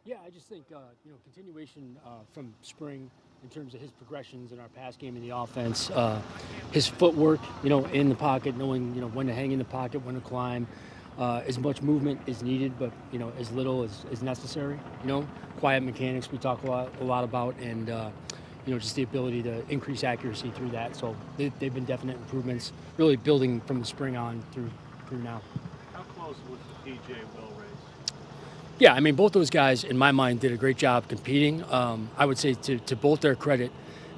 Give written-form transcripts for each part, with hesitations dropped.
Yeah, I just think continuation from spring in terms of his progressions in our pass game in the offense, his footwork, in the pocket, knowing when to hang in the pocket, when to climb. As much movement is needed, but as little as necessary. Quiet mechanics we talk a lot about, and just the ability to increase accuracy through that. So they've been definite improvements, really building from the spring on through now. How close was the PJ Will race? Yeah, I mean, both those guys, in my mind, did a great job competing. I would say to both their credit,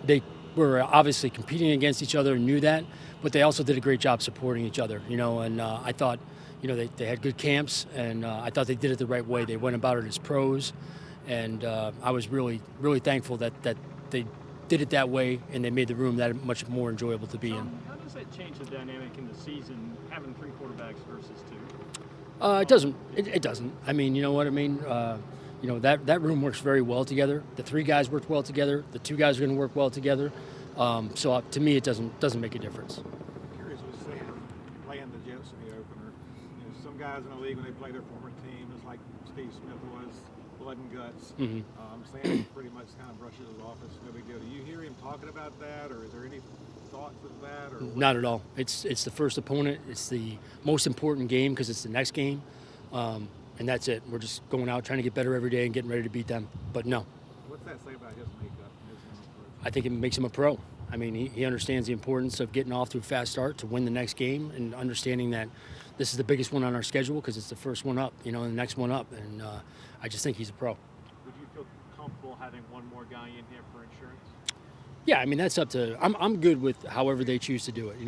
they were obviously competing against each other and knew that, but they also did a great job supporting each other, and I thought, they had good camps, and I thought they did it the right way. They went about it as pros, and I was really, really thankful that they did it that way, and they made the room that much more enjoyable to be in. How does that change the dynamic in the season, having three quarterbacks versus two? It doesn't. It doesn't. I mean, you know what I mean. That room works very well together. The three guys work well together. The two guys are going to work well together. So to me, it doesn't make a difference. Curious with Sam playing the Jets in the opener. Some guys in the league when they play their former team, it's like Steve Smith was, blood and guts. Mm-hmm. Sam pretty much kind of brushes it off. It's no big deal. Do you hear him talking about that, or is there any thoughts of that? Or Not at all. It's the first opponent. It's the most important game because it's the next game, and that's it. We're just going out trying to get better every day and getting ready to beat them. But no. What's that say about his makeup and his mental approach? I think it makes him a pro. I mean, he understands the importance of getting off to a fast start to win the next game, and understanding that this is the biggest one on our schedule because it's the first one up, and the next one up. And I just think he's a pro. Would you feel comfortable having one more guy in here for insurance? Yeah, I mean, that's up to. I'm good with however they choose to do it.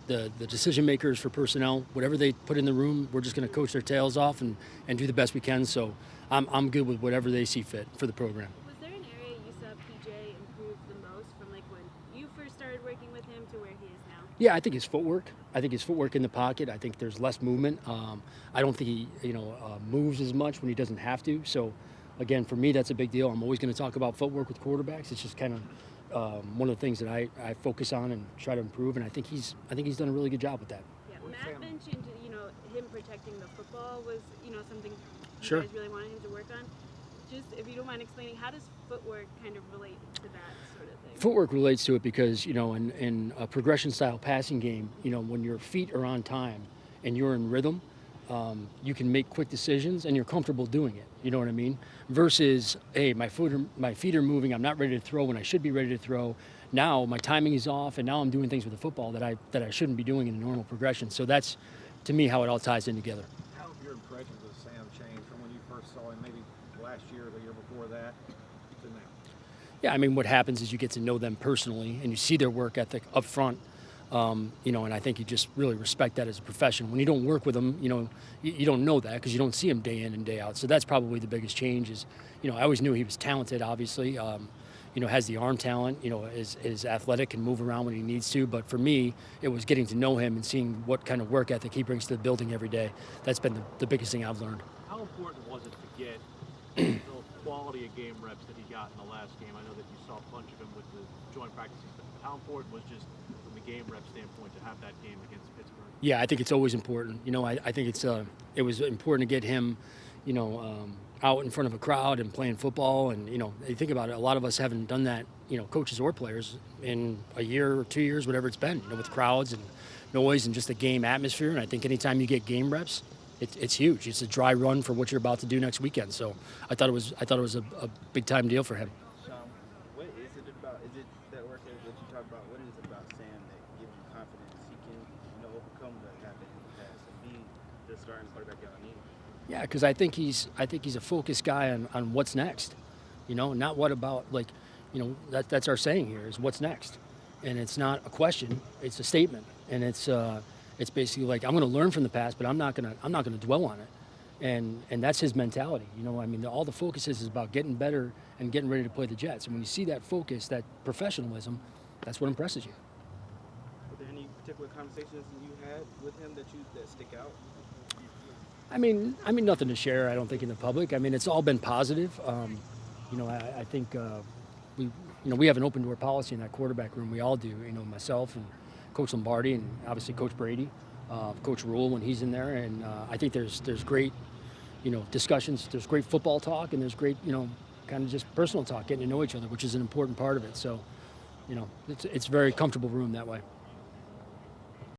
The decision makers for personnel, whatever they put in the room, we're just going to coach their tails off and do the best we can. So I'm good with whatever they see fit for the program. Was there an area you saw PJ improve the most from like when you first started working with him to where he is now? Yeah, I think his footwork. I think his footwork in the pocket. I think there's less movement. I don't think he moves as much when he doesn't have to. So again, for me, that's a big deal. I'm always going to talk about footwork with quarterbacks. It's just kind of one of the things that I focus on and try to improve, and I think he's done a really good job with that. Yeah, Matt mentioned him protecting the football was something Sure. you guys really wanted him to work on. Just if you don't mind explaining, how does footwork kind of relate to that sort of thing? Footwork relates to it because in a progression style passing game, when your feet are on time and you're in rhythm, you can make quick decisions and you're comfortable doing it. You know what I mean? Versus, hey, my feet are moving. I'm not ready to throw when I should be ready to throw. Now my timing is off, and now I'm doing things with the football that I shouldn't be doing in a normal progression. So that's, to me, how it all ties in together. How have your impressions of Sam changed from when you first saw him, maybe last year or the year before that, to now? Yeah, I mean, what happens is you get to know them personally, and you see their work ethic up front. And I think you just really respect that as a profession. When you don't work with them, you don't know that because you don't see him day in and day out. So that's probably the biggest change is, I always knew he was talented, obviously, has the arm talent, is athletic, can move around when he needs to. But for me, it was getting to know him and seeing what kind of work ethic he brings to the building every day. That's been the biggest thing I've learned. How important was it to get the quality of game reps that he got in the last game? I know that you saw a bunch of him with the joint practices, but how important was just from the game rep standpoint to have that game against Pittsburgh? Yeah, I think it's always important. I think it was important to get him, out in front of a crowd and playing football. And, you think about it, a lot of us haven't done that, coaches or players, in a year or 2 years, whatever it's been, with crowds and noise and just the game atmosphere. And I think anytime you get game reps, it's huge. It's a dry run for what you're about to do next weekend. So I thought it was a big time deal for him. Sean, what is it about? Is it that work that you talk about? What is it about Sam that gives you confidence he can overcome what happened in the past and be the starting quarterback y'all need? Yeah, because I think he's a focused guy on what's next. Not what about, that's our saying here is what's next, and it's not a question, it's a statement, and it's basically like, I'm going to learn from the past, but I'm not going to dwell on it, and that's his mentality. All the focus is about getting better and getting ready to play the Jets, and when you see that focus, that professionalism, that's what impresses you. Were there any particular conversations you had with him that stick out? I mean, nothing to share. I don't think in the public. It's all been positive. I think we have an open door policy in that quarterback room. We all do. Myself and Coach Lombardi and obviously Coach Brady, Coach Rule when he's in there, and I think there's great discussions. There's great football talk, and there's great, kind of just personal talk, getting to know each other, which is an important part of it. So, it's a very comfortable room that way.